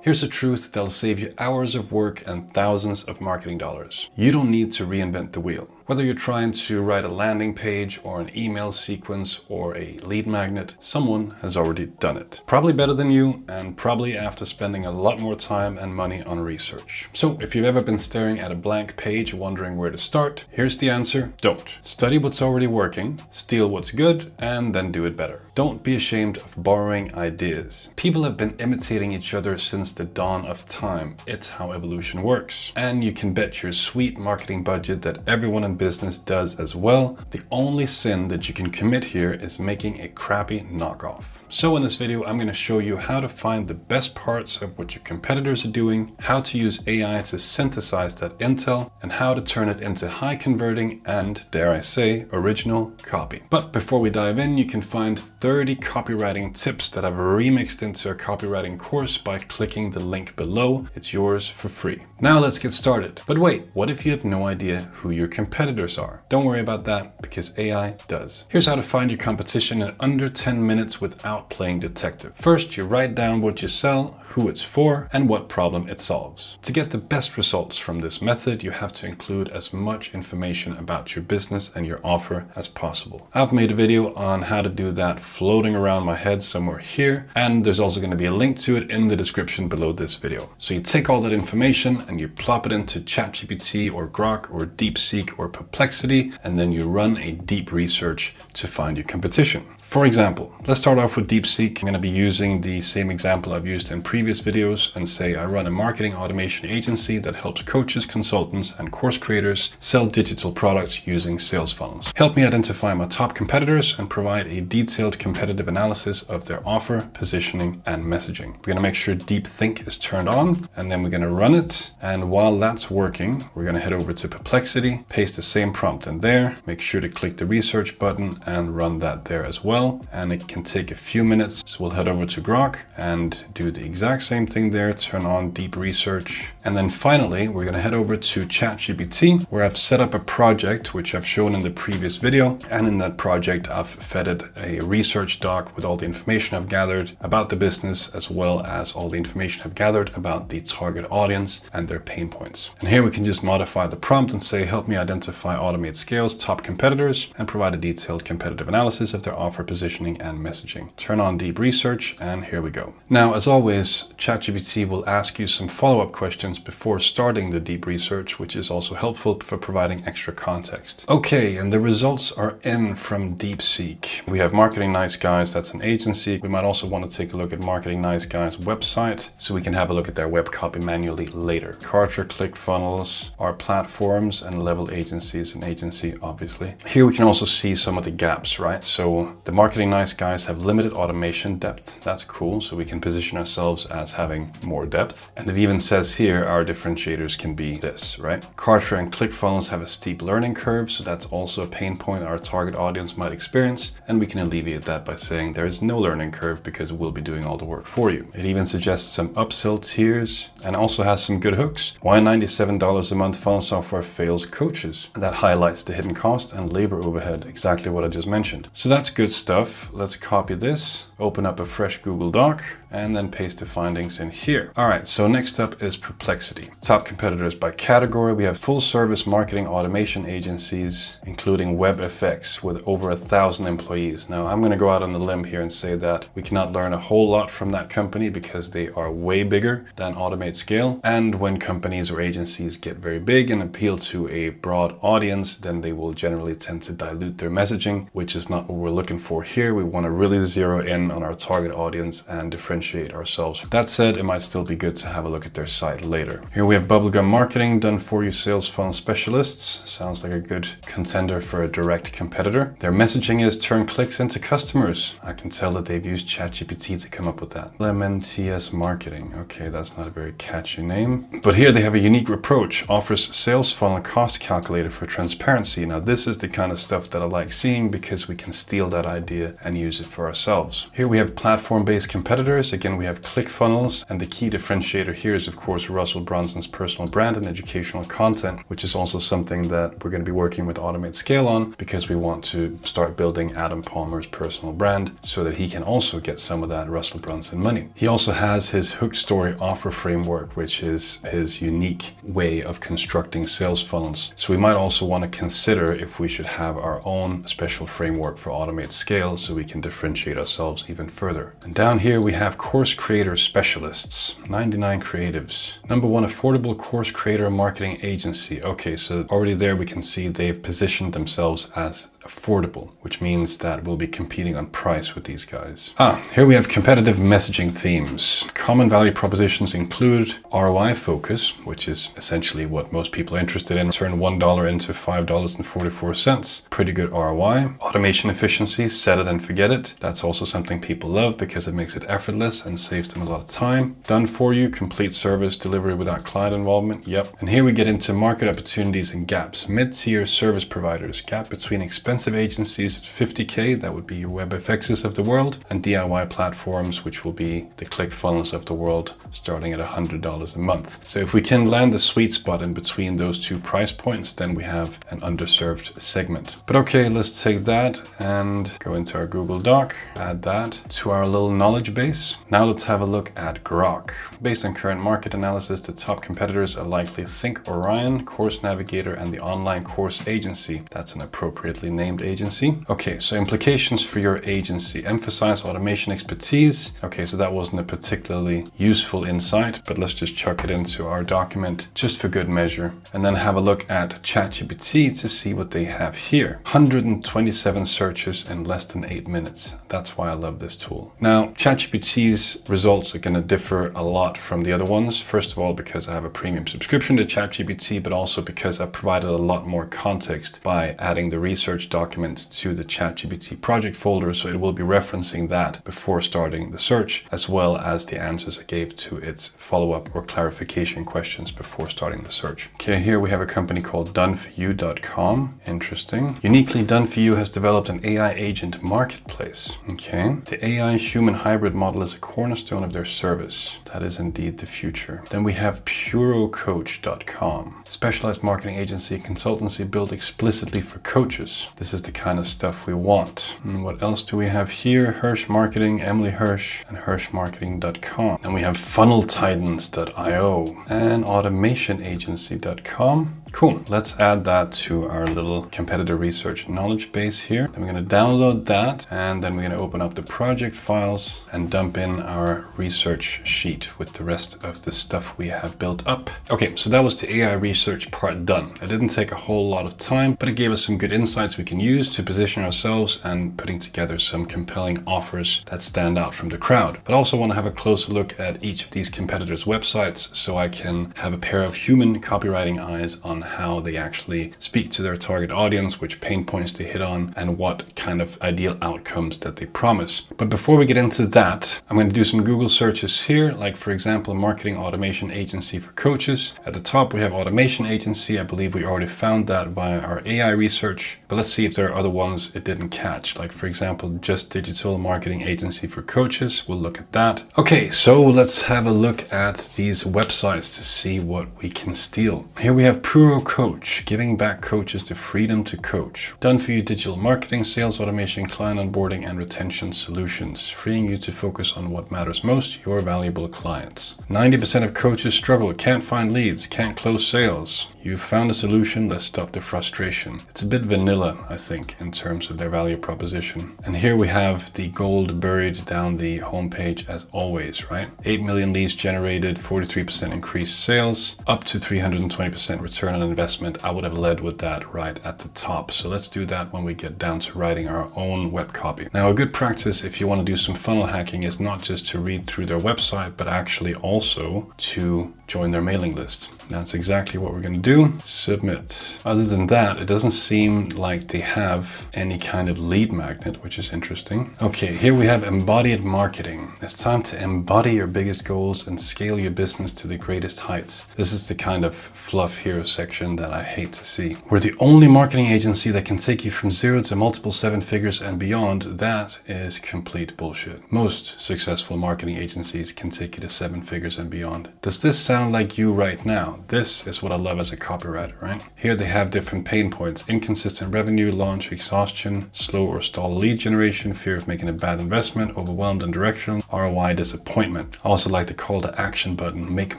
Here's a truth that'll save you hours of work and thousands of marketing dollars. You don't need to reinvent the wheel. Whether you're trying to write a landing page or an email sequence or a lead magnet, someone has already done it. Probably better than you, and probably after spending a lot more time and money on research. So if you've ever been staring at a blank page wondering where to start, here's the answer: don't. Study what's already working, steal what's good, and then do it better. Don't be ashamed of borrowing ideas. People have been imitating each other since the dawn of time. It's how evolution works. And you can bet your sweet marketing budget that everyone in business does as well. The only sin that you can commit here is making a crappy knockoff. So in this video, I'm going to show you how to find the best parts of what your competitors are doing, how to use AI to synthesize that intel, and how to turn it into high converting and, dare I say, original copy. But before we dive in, you can find 30 copywriting tips that I've remixed into a copywriting course by clicking the link below. It's yours for free. Now let's get started. But wait, what if you have no idea who your competitors are? Don't worry about that, because AI does. Here's how to find your competition in under 10 minutes without playing detective. First, you write down what you sell, who it's for, and what problem it solves. To get the best results from this method, you have to include as much information about your business and your offer as possible. I've made a video on how to do that floating around my head somewhere here, and there's also going to be a link to it in the description below this video. So you take all that information and you plop it into ChatGPT or Grok or DeepSeek or Perplexity, and then you run a deep research to find your competition. For example, let's start off with DeepSeek. I'm going to be using the same example I've used in previous videos and say I run a marketing automation agency that helps coaches, consultants, and course creators sell digital products using sales funnels. Help me identify my top competitors and provide a detailed competitive analysis of their offer, positioning, and messaging. We're going to make sure Deep Think is turned on, and then we're going to run it. And while that's working, we're going to head over to Perplexity, paste the same prompt in there, make sure to click the research button and run that there as well. And it can take a few minutes. So we'll head over to Grok and do the exact same thing there, turn on deep research. And then finally, we're going to head over to ChatGPT, where I've set up a project, which I've shown in the previous video. And in that project, I've fed it a research doc with all the information I've gathered about the business, as well as all the information I've gathered about the target audience and their pain points. And here we can just modify the prompt and say, help me identify, automate, scales, top competitors, and provide a detailed competitive analysis of their offer, positioning, and messaging. Turn on deep research, and here we go. Now, as always, ChatGPT will ask you some follow-up questions before starting the deep research, which is also helpful for providing extra context. Okay, and the results are in from DeepSeek. We have Marketing Nice Guys, that's an agency. We might also want to take a look at Marketing Nice Guys' website, so we can have a look at their web copy manually later. Carter, ClickFunnels are platforms, and Level Agency is an agency, obviously. Here we can also see some of the gaps, right? So the Marketing Nice Guys have limited automation depth. That's cool. So we can position ourselves as having more depth. And it even says here our differentiators can be this, right? Carter and ClickFunnels have a steep learning curve. So that's also a pain point our target audience might experience. And we can alleviate that by saying there is no learning curve because we'll be doing all the work for you. It even suggests some upsell tiers and also has some good hooks. Why $97 a month funnel software fails coaches? And that highlights the hidden cost and labor overhead, exactly what I just mentioned. So that's good stuff. Let's copy this, open up a fresh Google Doc, and then paste the findings in here. All right, so next up is Perplexity. Top competitors by category. We have full service marketing automation agencies, including WebFX with over 1,000 employees. Now, I'm going to go out on the limb here and say that we cannot learn a whole lot from that company because they are way bigger than Automate Scale. And when companies or agencies get very big and appeal to a broad audience, then they will generally tend to dilute their messaging, which is not what we're looking for here. We want to really zero in on our target audience and differentiate ourselves. That said, it might still be good to have a look at their site later. Here we have Bubblegum Marketing, done for you sales funnel specialists. Sounds like a good contender for a direct competitor. Their messaging is turn clicks into customers. I can tell that they've used ChatGPT to come up with that. LMNTS Marketing. Okay, that's not a very catchy name. But here they have a unique approach, offers sales funnel cost calculator for transparency. Now this is the kind of stuff that I like seeing because we can steal that idea and use it for ourselves. Here we have platform-based competitors. Copywriters, again, we have ClickFunnels, and the key differentiator here is, of course, Russell Brunson's personal brand and educational content, which is also something that we're going to be working with Automate Scale on, because we want to start building Adam Palmer's personal brand so that he can also get some of that Russell Brunson money. He also has his hook story offer framework, which is his unique way of constructing sales funnels. So we might also want to consider if we should have our own special framework for Automate Scale so we can differentiate ourselves even further. And down here we have course creator specialists, 99 creatives. Number one, affordable course creator marketing agency. Okay, so already there we can see they've positioned themselves as affordable, which means that we'll be competing on price with these guys. Here we have competitive messaging themes. Common value propositions include ROI focus, which is essentially what most people are interested in. Turn $1 into $5.44. Pretty good ROI. Automation efficiency, set it and forget it. That's also something people love because it makes it effortless and saves them a lot of time. Done for you, complete service delivery without client involvement. Yep. And here we get into market opportunities and gaps. Mid-tier service providers, gap between expensive agencies at 50K, that would be your WebFXs of the world, and DIY platforms, which will be the ClickFunnels of the world, starting at $100 a month. So if we can land the sweet spot in between those two price points, then we have an underserved segment. But okay, let's take that and go into our Google Doc, add that to our little knowledge base. Now let's have a look at Grok. Based on current market analysis, the top competitors are likely Think Orion, Course Navigator, and the Online Course Agency. That's an appropriately named agency. Okay, so implications for your agency. Emphasize automation expertise. Okay, so that wasn't a particularly useful insight, but let's just chuck it into our document just for good measure. And then have a look at ChatGPT to see what they have here. 127 searches in less than 8 minutes. That's why I love this tool. Now, ChatGPT's results are going to differ a lot from the other ones. First of all, because I have a premium subscription to ChatGPT, but also because I provided a lot more context by adding the research document to the ChatGPT project folder, so it will be referencing that before starting the search, as well as the answers I gave to its follow-up or clarification questions before starting the search. Okay, here we have a company called doneforyou.com. Interesting. Uniquely, Done For You has developed an AI agent marketplace. Okay. The AI human hybrid model is a cornerstone of their service. That is indeed the future. Then we have purocoach.com. Specialized marketing agency consultancy built explicitly for coaches. This is the kind of stuff we want. And what else do we have here? Hirsch Marketing, Emily Hirsch, and hirschmarketing.com. And we have funneltitans.io and automationagency.com. Cool. Let's add that to our little competitor research knowledge base here. Then we're going to download that, and then we're going to open up the project files and dump in our research sheet with the rest of the stuff we have built up. Okay, so that was the AI research part done. It didn't take a whole lot of time, but it gave us some good insights we can use to position ourselves and putting together some compelling offers that stand out from the crowd. But I also want to have a closer look at each of these competitors' websites so I can have a pair of human copywriting eyes on how they actually speak to their target audience, which pain points they hit on, and what kind of ideal outcomes that they promise. But before we get into that, I'm going to do some Google searches here, like for example, marketing automation agency for coaches. At the top, we have automation agency. I believe we already found that via our AI research, but let's see if there are other ones it didn't catch. Like for example, Just Digital marketing agency for coaches. We'll look at that. Okay, so let's have a look at these websites to see what we can steal. Here we have Puro Coach, giving back coaches the freedom to coach. Done For You digital marketing, sales automation, client onboarding, and retention solutions, freeing you to focus on what matters most, your valuable clients. 90% of coaches struggle, can't find leads, can't close sales. You've found a solution, let's stop the frustration. It's a bit vanilla, I think, in terms of their value proposition. And here we have the gold buried down the homepage as always, right? 8 million leads generated, 43% increased sales, up to 320% return on investment. I would have led with that right at the top. So let's do that when we get down to writing our own web copy. Now, a good practice if you want to do some funnel hacking is not just to read through their website, but actually also to join their mailing list. That's exactly what we're going to do. Submit. Other than that, it doesn't seem like they have any kind of lead magnet, which is interesting. Okay, here we have embodied marketing. It's time to embody your biggest goals and scale your business to the greatest heights. This is the kind of fluff hero section that I hate to see. We're the only marketing agency that can take you from 0 to multiple 7 figures and beyond. That is complete bullshit. Most successful marketing agencies can take you to 7 figures and beyond. Does this sound like you right now? This is what I love as a copywriter, right? Here they have different pain points: inconsistent revenue, launch exhaustion, slow or stall lead generation, fear of making a bad investment, overwhelmed and directional, ROI disappointment. I also like the call to action button, make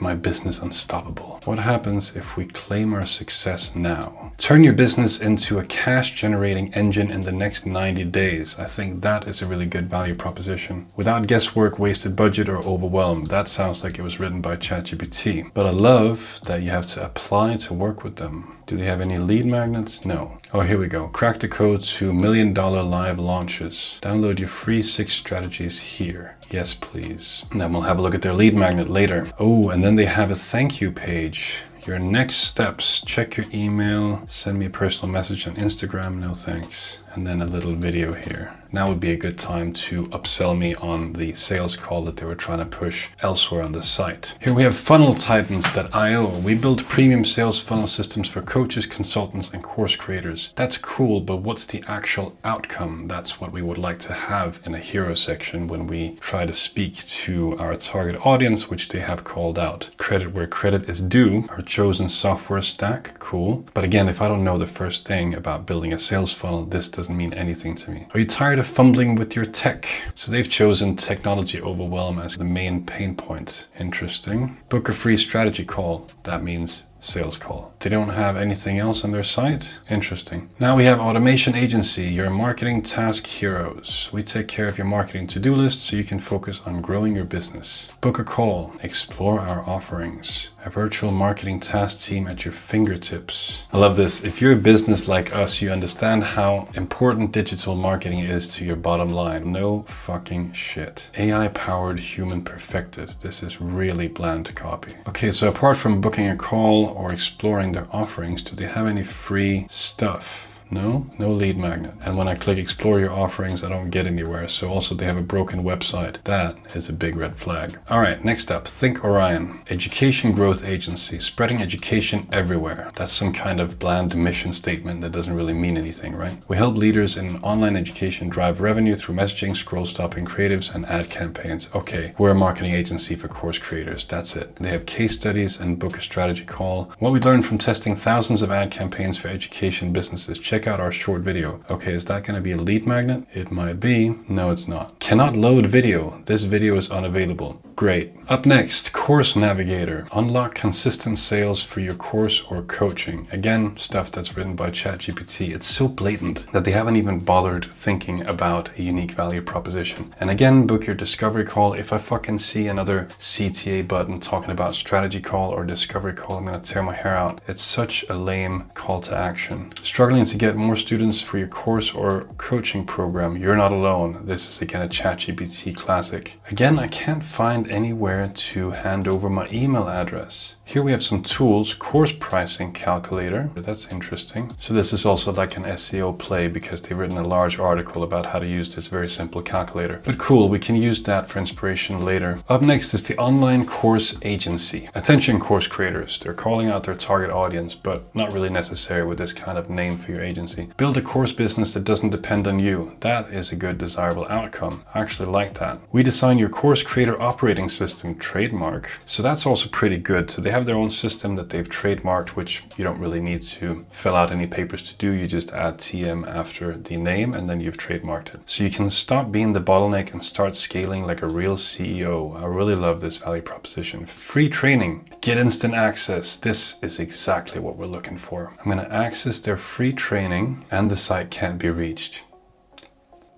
my business unstoppable. What happens if we claim our success now? Turn your business into a cash generating engine in the next 90 days. I think that is a really good value proposition. Without guesswork, wasted budget, or overwhelm. That sounds like it was written by ChatGPT. But I love that you have to apply to work with them. Do they have any lead magnets? No. Oh, here we go. Crack the code to $1 million live launches. Download your free 6 strategies here. Yes, please. And then we'll have a look at their lead magnet later. Oh, and then they have a thank you page. Your next steps: check your email, send me a personal message on Instagram, no thanks. And then a little video here. Now would be a good time to upsell me on the sales call that they were trying to push elsewhere on the site. Here we have funneltitans.io. We build premium sales funnel systems for coaches, consultants, and course creators. That's cool, but what's the actual outcome? That's what we would like to have in a hero section when we try to speak to our target audience, which they have called out. Credit where credit is due. Our chosen software stack, cool. But again, if I don't know the first thing about building a sales funnel, this doesn't mean anything to me. Are you tired of fumbling with your tech? So they've chosen technology overwhelm as the main pain point. Interesting. Book a free strategy call. That means sales call. They don't have anything else on their site? Interesting. Now we have automation agency, your marketing task heroes. We take care of your marketing to-do list so you can focus on growing your business. Book a call, explore our offerings. A virtual marketing task team at your fingertips. I love this. If you're a business like us, you understand how important digital marketing is to your bottom line. No fucking shit. AI powered, human perfected. This is really bland to copy. Okay, so apart from booking a call or exploring their offerings, do they have any free stuff? No lead magnet. And when I click explore your offerings, I don't get anywhere. So also they have a broken website. That is a big red flag. All right, next up, Think Orion, education growth agency, spreading education everywhere. That's some kind of bland mission statement that doesn't really mean anything, right? We help leaders in online education drive revenue through messaging, scroll stopping creatives, and ad campaigns. Okay, we're a marketing agency for course creators. That's it. They have case studies and book a strategy call. What we learned from testing thousands of ad campaigns for education businesses. Check out our short video. Okay, is that going to be a lead magnet? It might be. No, it's not. Cannot load video. This video is unavailable. Great. Up next, Course Navigator. Unlock consistent sales for your course or coaching. Again, stuff that's written by ChatGPT. It's so blatant that they haven't even bothered thinking about a unique value proposition. And again, book your discovery call. If I fucking see another CTA button talking about strategy call or discovery call, I'm gonna tear my hair out. It's such a lame call to action. Struggling to get more students for your course or coaching program? You're not alone. This is again a ChatGPT classic. Again, I can't find anywhere to hand over my email address. Here we have some tools, course pricing calculator. That's interesting. So this is also like an SEO play because they've written a large article about how to use this very simple calculator. But cool, we can use that for inspiration later. Up next is the online course agency. Attention course creators. They're calling out their target audience, but not really necessary with this kind of name for your agency. Build a course business that doesn't depend on you. That is a good desirable outcome. I actually like that. We design your course creator operating system, trademark. So that's also pretty good. So they have their own system that they've trademarked, which you don't really need to fill out any papers to do. You just add TM after the name and then you've trademarked it. So you can stop being the bottleneck and start scaling like a real CEO. I really love this value proposition. Free training, get instant access. This is exactly what we're looking for. I'm going to access their free training and the site can't be reached.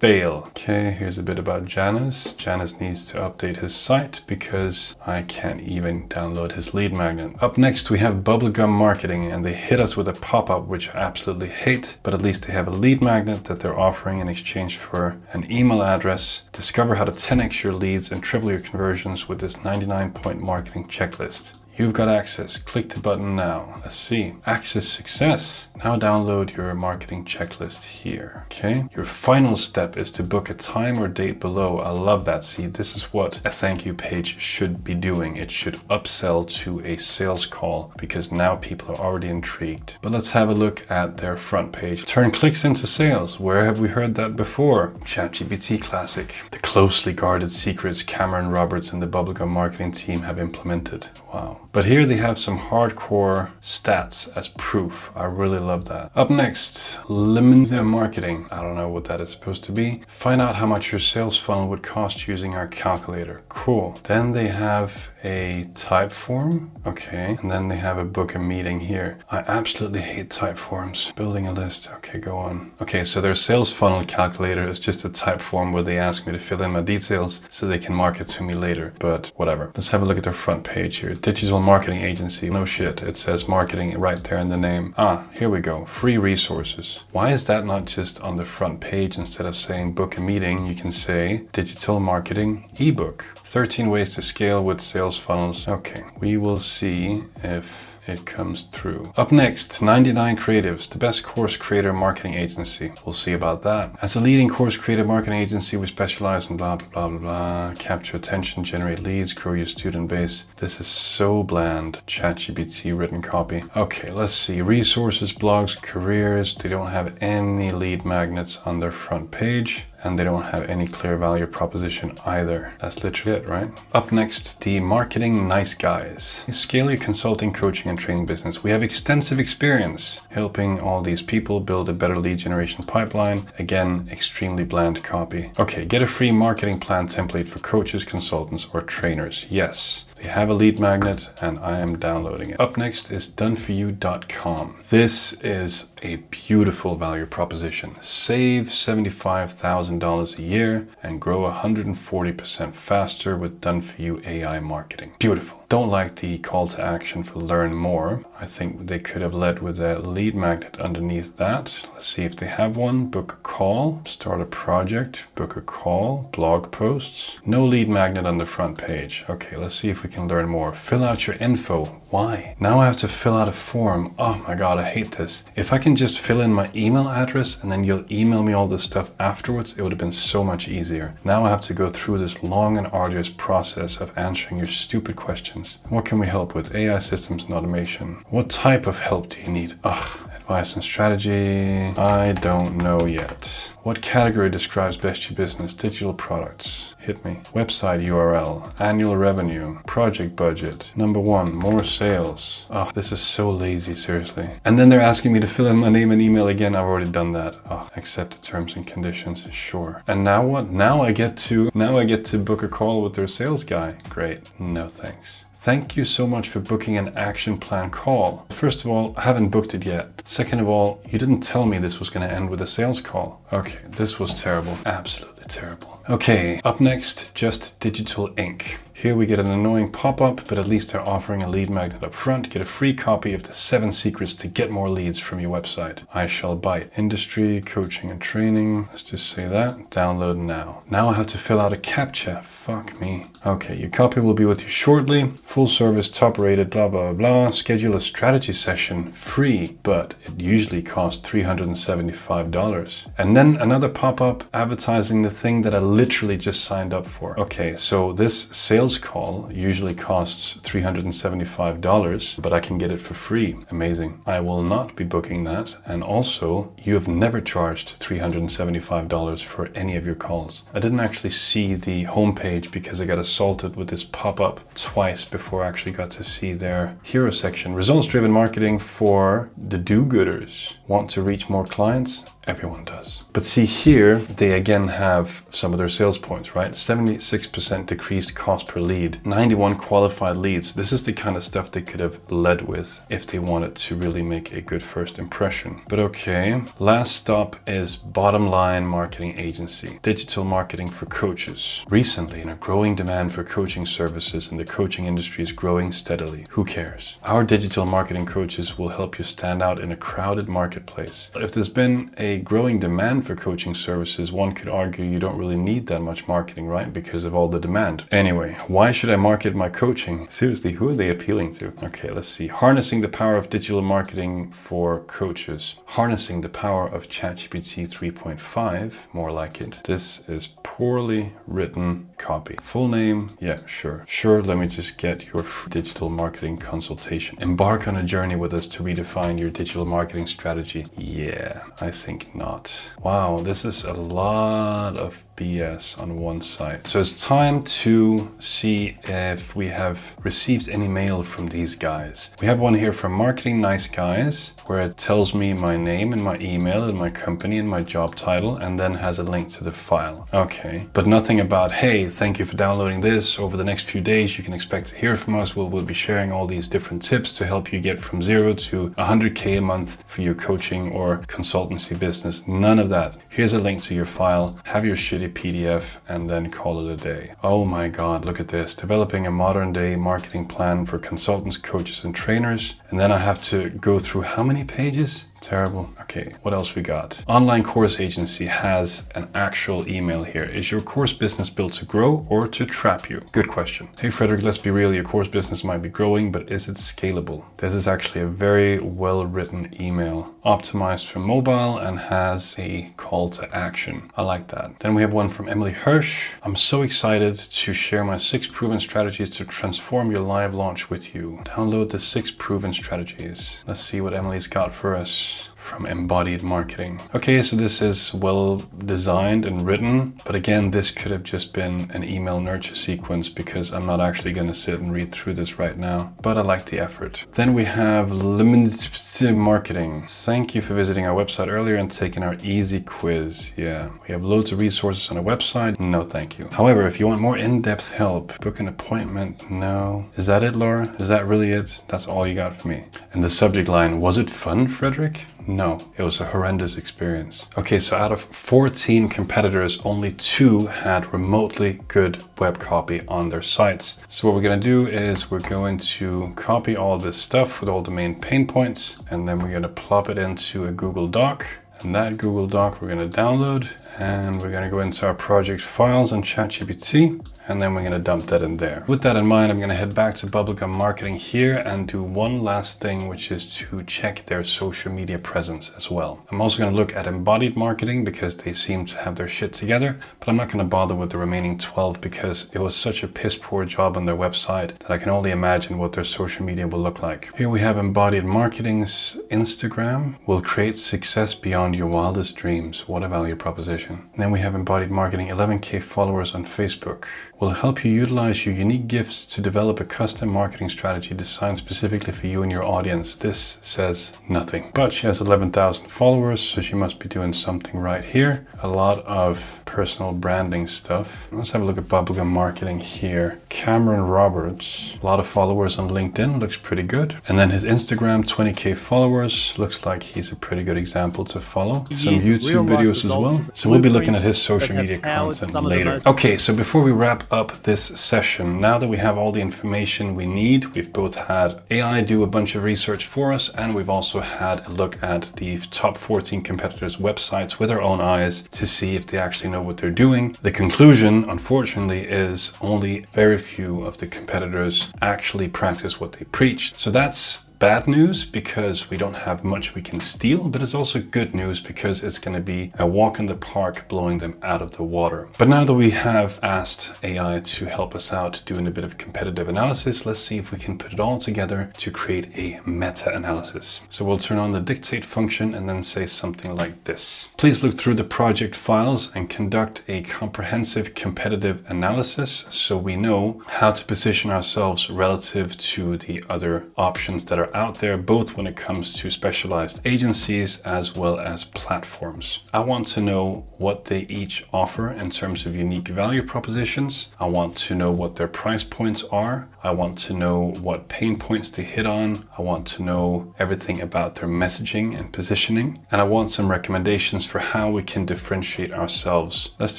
Fail. Okay, here's a bit about Janice. Janice needs to update his site because I can't even download his lead magnet. Up next, we have Bubblegum Marketing, and they hit us with a pop-up, which I absolutely hate, but at least they have a lead magnet that they're offering in exchange for an email address. Discover how to 10x your leads and triple your conversions with this 99-point marketing checklist. You've got access. Click the button now. Let's see. Access success. Now download your marketing checklist here. Okay. Your final step is to book a time or date below. I love that. See, this is what a thank you page should be doing. It should upsell to a sales call because now people are already intrigued. But let's have a look at their front page. Turn clicks into sales. Where have we heard that before? ChatGPT classic. The closely guarded secrets Cameron Roberts and the bubblegum marketing team have implemented. Wow. But here they have some hardcore stats as proof. I really love that. Up next, limit their marketing. I don't know what that is supposed to be. Find out how much your sales funnel would cost using our calculator. Cool. Then they have a type form. Okay. And then they have a book a meeting here. I absolutely hate type forms. Building a list. Okay, go on. Okay, so their sales funnel calculator is just a type form where they ask me to fill in my details so they can market to me later. But whatever. Let's have a look at their front page here. Digital marketing agency. No shit. It says marketing right there in the name. Ah, here we go. Free resources. Why is that not just on the front page? Instead of saying book a meeting, you can say digital marketing ebook. 13 ways to scale with sales funnels. Okay, we will see if it comes through. Up next, 99 Creatives, the best course creator marketing agency. We'll see about that. As a leading course creator marketing agency, we specialize in blah, blah, blah, blah, blah. Capture attention, generate leads, grow your student base. This is so bland. ChatGPT written copy. Okay, let's see. Resources, blogs, careers. They don't have any lead magnets on their front page. And they don't have any clear value proposition either. That's literally it, right? Up next, the marketing nice guys. Scale your consulting, coaching, and training business. We have extensive experience helping all these people build a better lead generation pipeline. Again, extremely bland copy. Okay, get a free marketing plan template for coaches, consultants, or trainers. Yes. They have a lead magnet and I am downloading it. Up next is doneforyou.com. This is a beautiful value proposition. Save $75,000 a year and grow 140% faster with Done For You AI marketing. Beautiful. Don't like the call to action for learn more. I think they could have led with a lead magnet underneath that. Let's see if they have one. Book a call, start a project, book a call, blog posts. No lead magnet on the front page. Okay, let's see if we can learn more. Fill out your info. Why? Now I have to fill out a form. Oh my God, I hate this. If I can just fill in my email address and then you'll email me all this stuff afterwards, it would have been so much easier. Now I have to go through this long and arduous process of answering your stupid questions. What can we help with? AI systems and automation. What type of help do you need? Advice and strategy. I don't know yet. What category describes best your business? Digital products. Hit me. Website URL. Annual revenue. Project budget. Number 1, more sales. This is so lazy, seriously. And then they're asking me to fill in my name and email again. I've already done that. Accept the terms and conditions. Sure. And now what? Now I get to book a call with their sales guy. Great. No thanks. Thank you so much for booking an action plan call. First of all, I haven't booked it yet. Second of all, you didn't tell me this was going to end with a sales call. Okay, this was terrible. Absolutely terrible. Okay, up next, Just Digital Inc. Here we get an annoying pop-up, but at least they're offering a lead magnet up front. Get a free copy of the 7 secrets to get more leads from your website. I shall bite. Industry, coaching and training. Let's just say that. Download now. Now I have to fill out a CAPTCHA. Fuck me. Okay, your copy will be with you shortly. Full service, top rated, blah, blah, blah. Schedule a strategy session. Free, but it usually costs $375. And then another pop-up advertising the thing that I literally just signed up for. Okay, so this sales call usually costs $375, but I can get it for free. Amazing. I will not be booking that. And also, you have never charged $375 for any of your calls. I didn't actually see the homepage because I got assaulted with this pop-up twice before I actually got to see their hero section. Results-driven marketing for the do-gooders. Want to reach more clients? Everyone does. But see here, they again have some of their sales points, right? 76% decreased cost per lead, 91 qualified leads. This is the kind of stuff they could have led with if they wanted to really make a good first impression. But okay, last stop is Bottom Line Marketing Agency, digital marketing for coaches. Recently, a growing demand for coaching services in the coaching industry is growing steadily. Who cares? Our digital marketing coaches will help you stand out in a crowded marketplace. If there's been a a growing demand for coaching services, one could argue you don't really need that much marketing, right? Because of all the demand. Anyway, why should I market my coaching? Seriously, who are they appealing to? Okay, let's see. Harnessing the power of digital marketing for coaches. Harnessing the power of ChatGPT 3.5, more like it. This is poorly written copy. Full name, yeah, sure. Sure, let me just get your digital marketing consultation. Embark on a journey with us to redefine your digital marketing strategy. Yeah, I think not. Wow, this is a lot of BS on one site. So it's time to see if we have received any mail from these guys. We have one here from Marketing Nice Guys, where it tells me my name and my email and my company and my job title, and then has a link to the file. Okay, but nothing about, hey, thank you for downloading this. Over the next few days, you can expect to hear from us. We'll be sharing all these different tips to help you get from 0 to 100K a month for your coaching or consultancy business. None of that. Here's a link to your file. Have your shitty PDF and then call it a day. Oh my God, look at this. Developing a modern day marketing plan for consultants, coaches, and trainers. And then I have to go through how many pages? Terrible. Okay, what else we got? Online course agency has an actual email here. Is your course business built to grow or to trap you? Good question. Hey Frederick, let's be real. Your course business might be growing, but is it scalable? This is actually a very well written email, optimized for mobile and has a call to action. I like that. Then we have one from Emily Hirsch. I'm so excited to share my 6 proven strategies to transform your live launch with you. Download the 6 proven strategies. Let's see what Emily's got for us. From Embodied Marketing. Okay, so this is well designed and written, but again, this could have just been an email nurture sequence because I'm not actually going to sit and read through this right now, but I like the effort. Then we have Limited Marketing. Thank you for visiting our website earlier and taking our easy quiz. Yeah, we have loads of resources on our website. No, thank you. However, if you want more in-depth help, book an appointment. No. Is that it, Laura? Is that really it? That's all you got for me. And the subject line, was it fun, Frederick? No, it was a horrendous experience. Okay, so out of 14 competitors, only 2 had remotely good web copy on their sites. So what we're going to do is we're going to copy all this stuff with all the main pain points, and then we're going to plop it into a Google Doc. And that Google Doc we're going to download, and we're going to go into our project files on ChatGPT, and then we're going to dump that in there. With that in mind, I'm going to head back to Bubblegum Marketing here and do one last thing, which is to check their social media presence as well. I'm also going to look at Embodied Marketing because they seem to have their shit together, but I'm not going to bother with the remaining 12 because it was such a piss poor job on their website that I can only imagine what their social media will look like. Here we have Embodied Marketing's Instagram. Will create success beyond your wildest dreams. What a value proposition. And then we have Embodied Marketing, 11K followers on Facebook. Will help you utilize your unique gifts to develop a custom marketing strategy designed specifically for you and your audience. This says nothing. But she has 11,000 followers, so she must be doing something right here. A lot of personal branding stuff. Let's have a look at Bubblegum Marketing here. Cameron Roberts, a lot of followers on LinkedIn, looks pretty good. And then his Instagram, 20K followers, looks like he's a pretty good example to follow. Some YouTube videos as well. So we'll be looking at his social media content later. Okay, so before we wrap up this session, now that we have all the information we need, we've both had AI do a bunch of research for us, and we've also had a look at the top 14 competitors' websites with our own eyes to see if they actually know what they're doing. The conclusion, unfortunately, is only very few of the competitors actually practice what they preach. So that's bad news because we don't have much we can steal, but it's also good news because it's going to be a walk in the park blowing them out of the water. But now that we have asked AI to help us out doing a bit of competitive analysis, let's see if we can put it all together to create a meta-analysis. So we'll turn on the dictate function and then say something like this. Please look through the project files and conduct a comprehensive competitive analysis so we know how to position ourselves relative to the other options that are out there, both when it comes to specialized agencies as well as platforms. I want to know what they each offer in terms of unique value propositions. I want to know what their price points are. I want to know what pain points they hit on. I want to know everything about their messaging and positioning. And I want some recommendations for how we can differentiate ourselves. Let's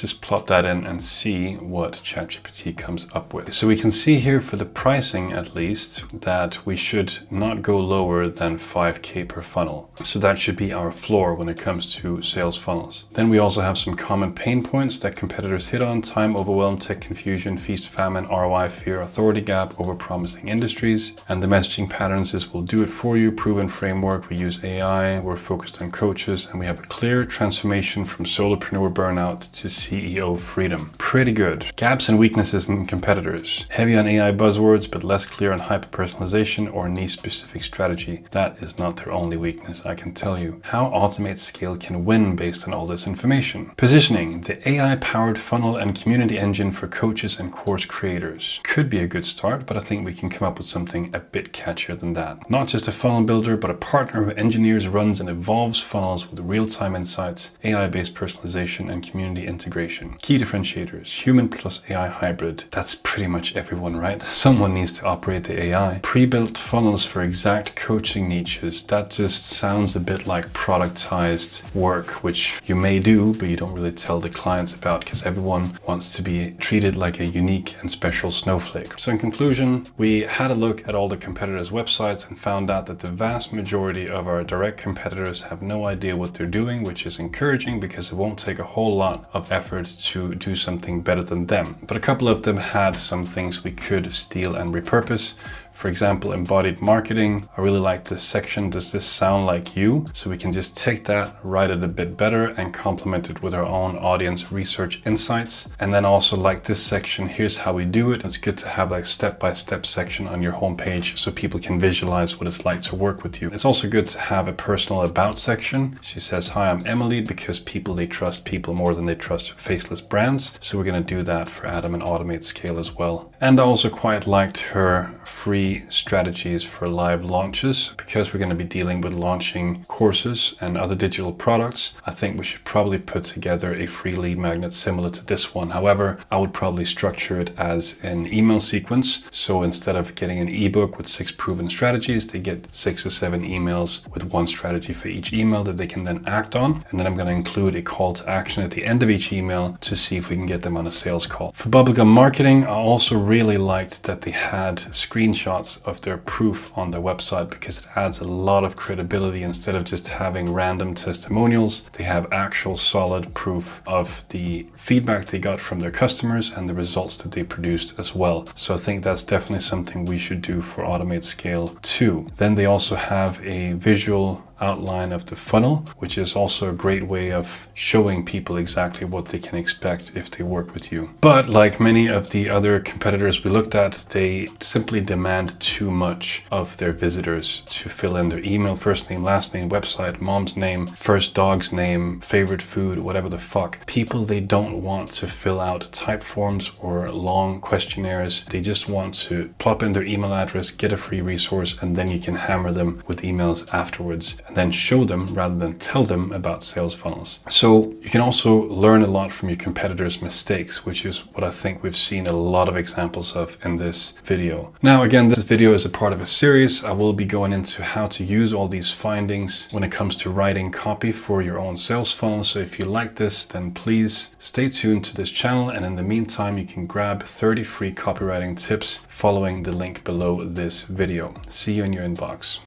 just plop that in and see what ChatGPT comes up with. So we can see here for the pricing, at least, that we should not go lower than 5K per funnel. So that should be our floor when it comes to sales funnels. Then we also have some common pain points that competitors hit on: time overwhelm, tech confusion, feast famine, ROI fear, authority gap, overpromising industries. And the messaging patterns is we'll do it for you, proven framework, we use AI, we're focused on coaches, and we have a clear transformation from solopreneur burnout to CEO freedom. Pretty good. Gaps and weaknesses in competitors. Heavy on AI buzzwords, but less clear on hyper-personalization or niche-specific strategy. That is not their only weakness, I can tell you. How Automate Scale can win based on all this information. Positioning. The AI-powered funnel and community engine for coaches and course creators. Could be a good start, but I think we can come up with something a bit catchier than that. Not just a funnel builder, but a partner who engineers, runs, and evolves funnels with real-time insights, AI-based personalization, and community integration. Key differentiators. Human plus AI hybrid. That's pretty much everyone, right? Someone needs to operate the AI. Pre-built funnels for exact coaching niches. That just sounds a bit like productized work, which you may do, but you don't really tell the clients about because everyone wants to be treated like a unique and special snowflake. So in conclusion, we had a look at all the competitors' websites and found out that the vast majority of our direct competitors have no idea what they're doing, which is encouraging because it won't take a whole lot of effort to do something better than them. But a couple of them had some things we could steal and repurpose. For example, embodied marketing. I really like this section. Does this sound like you? So we can just take that, write it a bit better, and complement it with our own audience research insights. And then also like this section, here's how we do it. It's good to have like step-by-step section on your homepage so people can visualize what it's like to work with you. It's also good to have a personal about section. She says, hi, I'm Emily, because they trust people more than they trust faceless brands. So we're going to do that for Adam and Automate Scale as well. And I also quite liked her free strategies for live launches. Because we're going to be dealing with launching courses and other digital products, I think we should probably put together a free lead magnet similar to this one. However, I would probably structure it as an email sequence. So instead of getting an ebook with 6 proven strategies, they get 6 or 7 emails with 1 strategy for each email that they can then act on. And then I'm going to include a call to action at the end of each email to see if we can get them on a sales call. For bubblegum marketing, I also really liked that they had screenshots of their proof on their website because it adds a lot of credibility. Instead of just having random testimonials, they have actual solid proof of the feedback they got from their customers and the results that they produced as well. So I think that's definitely something we should do for Automate Scale too. Then they also have a visual outline of the funnel, which is also a great way of showing people exactly what they can expect if they work with you. But like many of the other competitors we looked at, they simply demand too much of their visitors to fill in their email, first name, last name, website, mom's name, first dog's name, favorite food, whatever the fuck. People, they don't want to fill out type forms or long questionnaires. They just want to plop in their email address, get a free resource, and then you can hammer them with emails afterwards. And then show them rather than tell them about sales funnels. So you can also learn a lot from your competitors' mistakes, which is what I think we've seen a lot of examples of in this video. Now, again, this video is a part of a series. I will be going into how to use all these findings when it comes to writing copy for your own sales funnel. So if you like this, then please stay tuned to this channel. And in the meantime, you can grab 30 free copywriting tips following the link below this video. See you in your inbox.